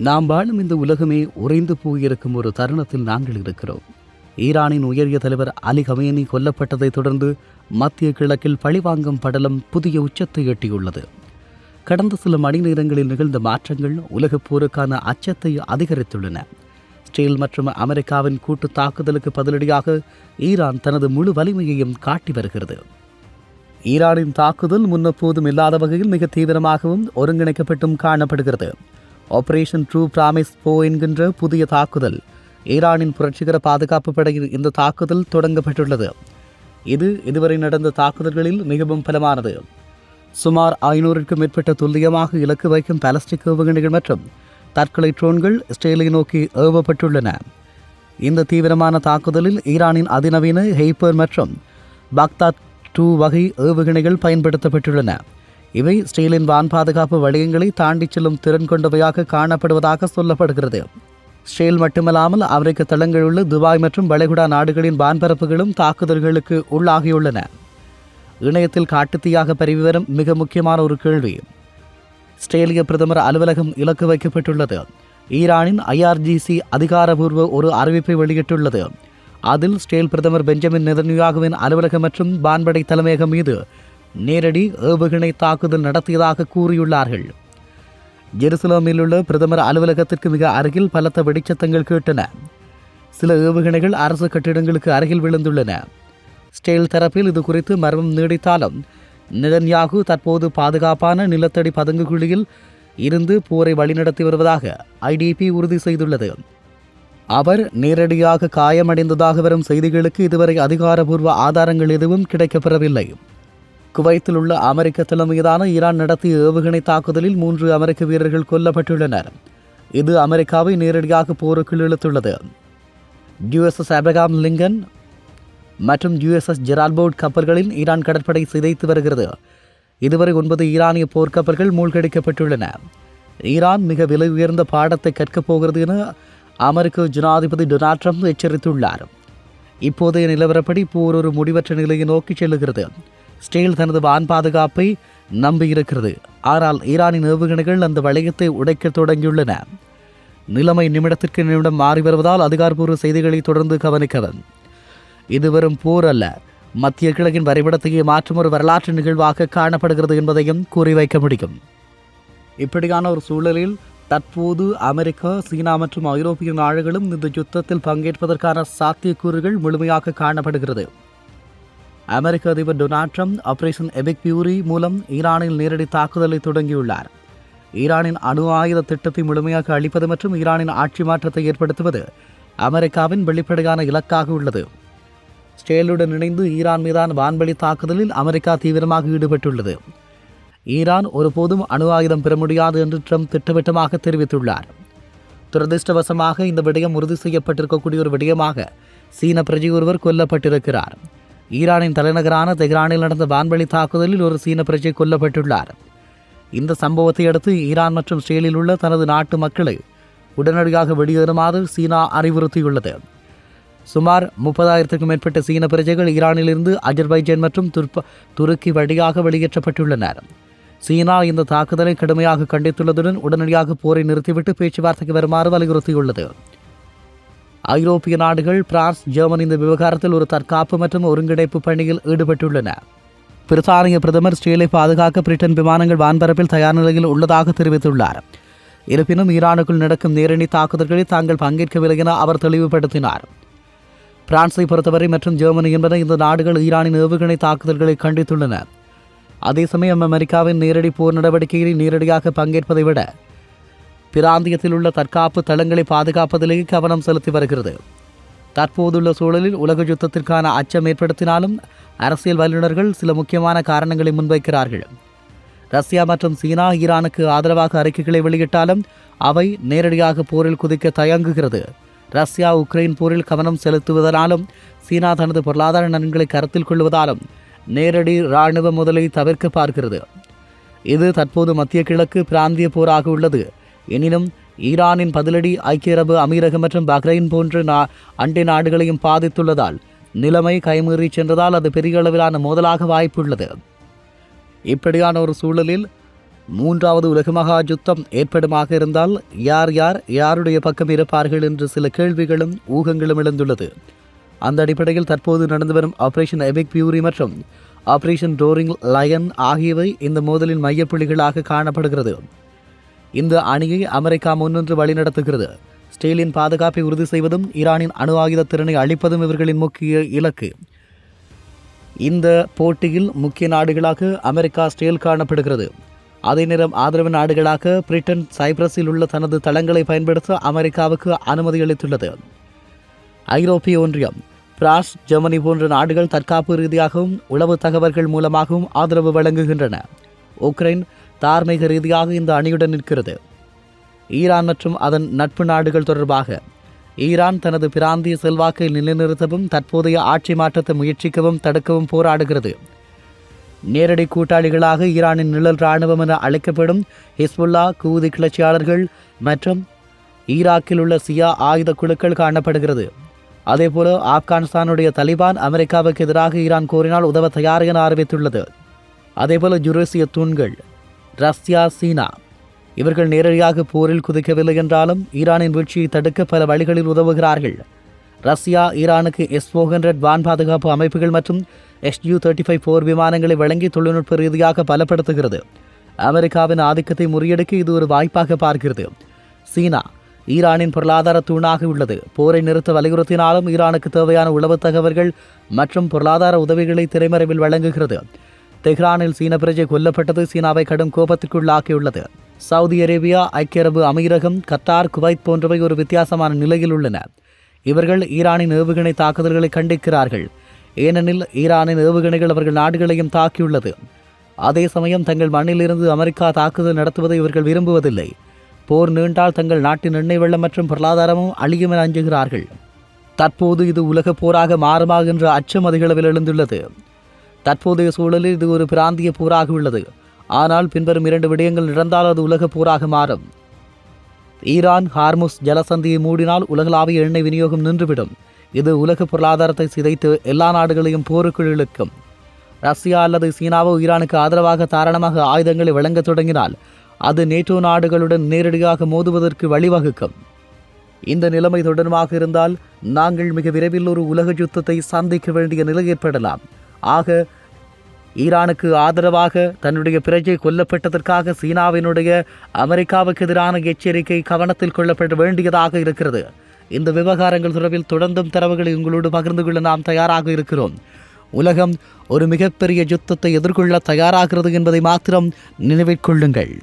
நாம் வாழும் இந்த உலகமே உறைந்து போயிருக்கும் ஒரு தருணத்தில் நாங்கள் இருக்கிறோம். ஈரானின் உயரிய தலைவர் அலி கமேனி கொல்லப்பட்டதைத் தொடர்ந்து மத்திய கிழக்கில் பழிவாங்கும் படலம் புதிய உச்சத்தை எட்டியுள்ளது. கடந்த சில மணி நேரங்களில் நிகழ்ந்த மாற்றங்கள் உலகப் போருக்கான அச்சத்தை அதிகரித்துள்ளன. இஸ்ரேல் மற்றும் அமெரிக்காவின் கூட்டு தாக்குதலுக்கு பதிலடியாக ஈரான் தனது முழு வலிமையையும் காட்டி வருகிறது. ஈரானின் தாக்குதல் முன்னெப்போதும் இல்லாத வகையில் மிக தீவிரமாகவும் ஒருங்கிணைக்கப்பட்டும் காணப்படுகிறது. ஆபரேஷன் ட்ரூ பிராமிஸ் போ என்கின்ற புதிய தாக்குதல். ஈரானின் புரட்சிகர பாதுகாப்பு படையில் இந்த தாக்குதல் தொடங்கப்பட்டுள்ளது. இது இதுவரை நடந்த தாக்குதல்களில் மிகவும் பலமானது. சுமார் 500க்கும் மேற்பட்ட துல்லியமாக இலக்கு வைக்கும் பாலிஸ்டிக் ஏவுகணைகள் மற்றும் தற்கொலை ட்ரோன்கள் இஸ்ரேலை நோக்கி ஏவப்பட்டுள்ளன. இந்த தீவிரமான தாக்குதலில் ஈரானின் அதிநவீன ஹெய்பர் மற்றும் பாக்தாத் 2 வகை ஏவுகணைகள் பயன்படுத்தப்பட்டுள்ளன. இவை இஸ்ரேலின் வான் பாதுகாப்பு வளையங்களை தாண்டிச் செல்லும் திறன் கொண்டவையாக காணப்படுவதாக சொல்லப்படுகிறது. இஸ்ரேல் மட்டுமல்லாமல் அமெரிக்க தளங்களுள்ள துபாய் மற்றும் வளைகுடா நாடுகளின் வான்பரப்புகளும் தாக்குதல்களுக்கு உள்ளாகியுள்ளன. இணையத்தில் காட்டுத்தீயாக பரவி வரும் மிக முக்கியமான ஒரு கேள்வி. இஸ்ரேலிய பிரதமர் அலுவலகம் இலக்கு வைக்கப்பட்டுள்ளது. ஈரானின் IRGC அதிகாரபூர்வ ஒரு அறிவிப்பை வெளியிட்டுள்ளது. அதில் இஸ்ரேல் பிரதமர் பெஞ்சமின் நெதன்யாகுவின் அலுவலகம் மற்றும் வான்படை தலைமையகம் மீது நேரடி ஏவுகணை தாக்குதல் நடத்தியதாக கூறியுள்ளார்கள். ஜெருசலேமில் உள்ள பிரதமர் அலுவலகத்திற்கு மிக அருகில் பலத்த வெடிச்சத்தங்கள் கேட்டன. சில ஏவுகணைகள் அரசு கட்டிடங்களுக்கு அருகில் விழுந்துள்ளன. இஸ்ரேல் தரப்பில் இது குறித்து மர்மம் நீடித்தாலும் நெதன்யாகு தற்போது பாதுகாப்பான நிலத்தடி பதுங்குகுழியில் இருந்து போரை வழிநடத்தி வருவதாக IDP உறுதி செய்துள்ளது. அவர் நேரடியாக காயமடைந்ததாக வரும் செய்திகளுக்கு இதுவரை அதிகாரபூர்வ ஆதாரங்கள் எதுவும் கிடைக்கப்பெறவில்லை. குவைத்தில் உள்ள அமெரிக்க தளம் மீதான ஈரான் நடத்திய ஏவுகணை தாக்குதலில் 3 அமெரிக்க வீரர்கள் கொல்லப்பட்டுள்ளனர். இது அமெரிக்காவை நேரடியாக போருக்குள் இழுத்துள்ளது. USS ஆப்ரஹாம் லிங்கன் மற்றும் USS ஜெரால்ட் கப்பல்களில் ஈரான் கடற்படை சிதைத்து வருகிறது. இதுவரை 9 ஈரானிய போர்க்கப்பல்கள் மூழ்கடிக்கப்பட்டுள்ளன. ஈரான் மிக விலை உயர்ந்த பாடத்தை கற்கப் போகிறது என அமெரிக்க ஜனாதிபதி டொனால்ட் ட்ரம்ப் எச்சரித்துள்ளார். இப்போதைய நிலவரப்படி போர் ஒரு முடிவற்ற நிலையை நோக்கி செல்லுகிறது. இஸ்ரேல் தனது வான் பாதுகாப்பை நம்பியிருக்கிறது. ஆனால் ஈரானின் ஏவுகணைகள் அந்த வளையத்தை உடைக்க தொடங்கியுள்ளன. நிலைமை நிமிடத்திற்கு நிமிடம் மாறி வருவதால் அதிகாரப்பூர்வ செய்திகளை தொடர்ந்து கவனிக்கவும். இது வெறும் போர் அல்ல, மத்திய கிழக்கின் வரைபடத்தையே மாற்றும் ஒரு வரலாற்று நிகழ்வாக காணப்படுகிறது என்பதையும் கூறி வைக்க முடியும். இப்படியான ஒரு சூழலில் தற்போது அமெரிக்கா, சீனா மற்றும் ஐரோப்பிய நாடுகளும் இந்த யுத்தத்தில் பங்கேற்பதற்கான சாத்தியக்கூறுகள் முழுமையாக காணப்படுகிறது. அமெரிக்க அதிபர் டொனால்ட் ட்ரம்ப் ஆபரேஷன் எபிக் பியூரி மூலம் ஈரானில் நேரடி தாக்குதலை தொடங்கியுள்ளார். ஈரானின் அணு ஆயுத திட்டத்தை முழுமையாக அழிப்பது மற்றும் ஈரானின் ஆட்சி மாற்றத்தை ஏற்படுத்துவது அமெரிக்காவின் வெளிப்படையான இலக்காக உள்ளது. இஸ்ரேலுடன் இணைந்து ஈரான் மீதான வான்வழி தாக்குதலில் அமெரிக்கா தீவிரமாக ஈடுபட்டுள்ளது. ஈரான் ஒருபோதும் அணு ஆயுதம் பெற முடியாது என்று ட்ரம்ப் திட்டவட்டமாக தெரிவித்துள்ளார். துரதிருஷ்டவசமாக இந்த விடயம் உறுதி செய்யப்பட்டிருக்கக்கூடிய ஒரு விடயமாக சீன பிரஜை ஒருவர் கொல்லப்பட்டிருக்கிறார். ஈரானின் தலைநகரான தெஹ்ரானில் நடந்த வான்வழி தாக்குதலில் ஒரு சீன பிரஜை கொல்லப்பட்டுள்ளார். இந்த சம்பவத்தை அடுத்து ஈரான் மற்றும் இஸ்ரேலில் உள்ள தனது நாட்டு மக்களை உடனடியாக வெளியேறுமாறு சீனா அறிவுறுத்தியுள்ளது. சுமார் 30,000க்கும் மேற்பட்ட சீன பிரஜைகள் ஈரானிலிருந்து அஜர்பைஜான் மற்றும் துருக்கி வழியாக வெளியேற்றப்பட்டுள்ளனர். சீனா இந்த தாக்குதலை கடுமையாக கண்டித்துள்ளதுடன் உடனடியாக போரை நிறுத்திவிட்டு பேச்சுவார்த்தைக்கு வருமாறு வலியுறுத்தியுள்ளது. ஐரோப்பிய நாடுகள், பிரான்ஸ், ஜெர்மனி இந்த விவகாரத்தில் ஒரு தற்காப்பு மற்றும் ஒருங்கிணைப்பு பணியில் ஈடுபட்டுள்ளன. பிரித்தானிய பிரதமர் இஸ்ரேலை பாதுகாக்க பிரிட்டன் விமானங்கள் வான்பரப்பில் தயார் நிலையில் உள்ளதாக தெரிவித்துள்ளார். இருப்பினும் ஈரானுக்குள் நடக்கும் நேரடி தாக்குதல்களில் தாங்கள் பங்கேற்கவில்லை என அவர் தெளிவுபடுத்தினார். பிரான்ஸை பொறுத்தவரை மற்றும் ஜெர்மனி என்பன இந்த நாடுகள் ஈரானின் ஏவுகணை தாக்குதல்களை கண்டித்துள்ளன. அதே சமயம் அமெரிக்காவின் நேரடி போர் நடவடிக்கைகளில் நேரடியாக பங்கேற்பதை விட பிராந்தியத்தில் உள்ள தற்காப்பு தளங்களை பாதுகாப்பதிலேயே கவனம் செலுத்தி வருகிறது. தற்போதுள்ள சூழலில் உலக யுத்தத்திற்கான அச்சம் ஏற்படுத்தினாலும் அரசியல் வல்லுநர்கள் சில முக்கியமான காரணங்களை முன்வைக்கிறார்கள். ரஷ்யா மற்றும் சீனா ஈரானுக்கு ஆதரவாக அறிக்கைகளை வெளியிட்டாலும் அவை நேரடியாக போரில் குதிக்க தயங்குகிறது. ரஷ்யா உக்ரைன் போரில் கவனம் செலுத்துவதனாலும் சீனா தனது பொருளாதார நலன்களை கருத்தில் கொள்வதாலும் நேரடி இராணுவ முதலை தவிர்க்க பார்க்கிறது. இது தற்போது மத்திய கிழக்கு பிராந்திய போராக உள்ளது. எனினும் ஈரானின் பதிலடி ஐக்கிய அரபு அமீரகம் மற்றும் பஹ்ரைன் போன்ற அண்டை நாடுகளையும் பாதித்துள்ளதால் நிலைமை கைமீறி சென்றதால் அது பெரிய அளவிலான மோதலாக வாய்ப்புள்ளது. இப்படியான ஒரு சூழலில் மூன்றாவது உலக மகா யுத்தம் ஏற்படுமாக இருந்தால் யார் யார் யாருடைய பக்கம் இருப்பார்கள் என்று சில கேள்விகளும் ஊகங்களும் எழுந்துள்ளது. அந்த அடிப்படையில் தற்போது நடந்து வரும் ஆபரேஷன் எபிக் பியூரி மற்றும் ஆபரேஷன் ரோரிங் லயன் ஆகியவை இந்த மோதலின் மையப்புள்ளிகளாக காணப்படுகிறது. இந்த அணியை அமெரிக்கா முன்னின்று வழிநடத்துகிறது. ஸ்டேலின் பாதுகாப்பை உறுதி செய்வதும் ஈரானின் அணு ஆயுத திறனை அளிப்பதும் இவர்களின் முக்கிய இலக்கு. இந்த போட்டியில் முக்கிய நாடுகளாக அமெரிக்கா ஸ்டேல் காணப்படுகிறது. அதே நேரம் ஆதரவு நாடுகளாக பிரிட்டன் சைப்ரஸில் உள்ள தனது தளங்களை பயன்படுத்த அமெரிக்காவுக்கு அனுமதி அளித்துள்ளது. ஐரோப்பிய ஒன்றியம், பிரான்ஸ், ஜெர்மனி போன்ற நாடுகள் தற்காப்பு ரீதியாகவும் உளவு தகவல்கள் மூலமாகவும் ஆதரவு வழங்குகின்றன. உக்ரைன் தார்மீக ரீதியாக இந்த அணியுடன் நிற்கிறது. ஈரான் மற்றும் அதன் நட்பு நாடுகள் தொடர்பாக ஈரான் தனது பிராந்திய செல்வாக்கை நிலைநிறுத்தவும் தற்போதைய ஆட்சி மாற்றத்தை முயற்சிக்கவும் தடுக்கவும் போராடுகிறது. நேரடி கூட்டாளிகளாக ஈரானின் நிழல் இராணுவம் என அழைக்கப்படும் ஹிஸ்புல்லா, கூதி கிளர்ச்சியாளர்கள் மற்றும் ஈராக்கில் உள்ள சியா ஆயுத குழுக்கள் காணப்படுகிறது. அதேபோல ஆப்கானிஸ்தானுடைய தலிபான் அமெரிக்காவுக்கு எதிராக ஈரான் கோரினால் உதவ தயார் என அறிவித்துள்ளது. அதேபோல ஜுரேசிய தூண்கள், ரஷ்யா, சீனா இவர்கள் நேரடியாக போரில் குதிக்கவில்லை என்றாலும் ஈரானின் வீழ்ச்சியை தடுக்க பல வழிகளில் உதவுகிறார்கள். ரஷ்யா ஈரானுக்கு S-400 வான் பாதுகாப்பு அமைப்புகள் மற்றும் Su-35 போர் விமானங்களை வழங்கி தொழில்நுட்ப ரீதியாக பலப்படுத்துகிறது. அமெரிக்காவின் ஆதிக்கத்தை முறியடிக்க இது ஒரு வாய்ப்பாக பார்க்கிறது. சீனா ஈரானின் பொருளாதார தூணாக உள்ளது. போரை நிறுத்த வலியுறுத்தினாலும் ஈரானுக்கு தேவையான உளவு தகவல்கள் மற்றும் பொருளாதார உதவிகளை திரைமறைவில் வழங்குகிறது. தெஹ்ரானில் சீன பிரஜை கொல்லப்பட்டது சீனாவை கடும் கோபத்திற்குள்ளாக்கியுள்ளது. சவுதி அரேபியா, ஐக்கிய அரபு அமீரகம், கத்தார், குவைத் போன்றவை ஒரு வித்தியாசமான நிலையில் உள்ளன. இவர்கள் ஈரானின் ஏவுகணை தாக்குதல்களை கண்டிக்கிறார்கள். ஏனெனில் ஈரானின் ஏவுகணைகள் அவர்கள் நாடுகளையும் தாக்கியுள்ளது. அதே சமயம் தங்கள் மண்ணிலிருந்து அமெரிக்கா தாக்குதல் நடத்துவதை இவர்கள் விரும்புவதில்லை. போர் நீண்டால் தங்கள் நாட்டின் எண்ணெய் வெள்ளம் மற்றும் பொருளாதாரமும் அழியும் என அஞ்சுகிறார்கள். தற்போது இது உலக போராக மாறுமா என்ற அச்சம் அதிகளவில் எழுந்துள்ளது. தற்போதைய சூழலில் இது ஒரு பிராந்திய போராக உள்ளது. ஆனால் பின்வரும் 2 விடயங்கள் நடந்தால் அது உலக போராக மாறும். ஈரான் ஹார்முஸ் ஜலசந்தியை மூடினால் உலகளாவிய எண்ணெய் விநியோகம் நின்றுவிடும். இது உலக பொருளாதாரத்தை சிதைத்து எல்லா நாடுகளையும் போருக்குள் இழுக்கும். ரஷ்யா அல்லது சீனாவோ ஈரானுக்கு ஆதரவாக தாராளமாக ஆயுதங்களை வழங்க தொடங்கினால் அது நேட்டோ நாடுகளுடன் நேரடியாக மோதுவதற்கு வழிவகுக்கும். இந்த நிலைமை தொடர்பாக இருந்தால் நாங்கள் மிக விரைவில் ஒரு உலக யுத்தத்தை சந்திக்க வேண்டிய நிலை ஏற்படலாம். ஆக ஈரானுக்கு ஆதரவாக தன்னுடைய பிரஜை கொல்லப்பட்டதற்காக சீனாவினுடைய அமெரிக்காவுக்கு எதிரான எச்சரிக்கை கவனத்தில் கொள்ளப்பட வேண்டியதாக இருக்கிறது. இந்த விவகாரங்கள் தொடர்பில் தொடர்ந்தும் தரவுகளை உங்களோடு பகிர்ந்து கொள்ள நாம் தயாராக இருக்கிறோம். உலகம் ஒரு மிகப்பெரிய யுத்தத்தை எதிர்கொள்ள தயாராகிறது என்பதை மாத்திரம் நினைவில் கொள்ளுங்கள்.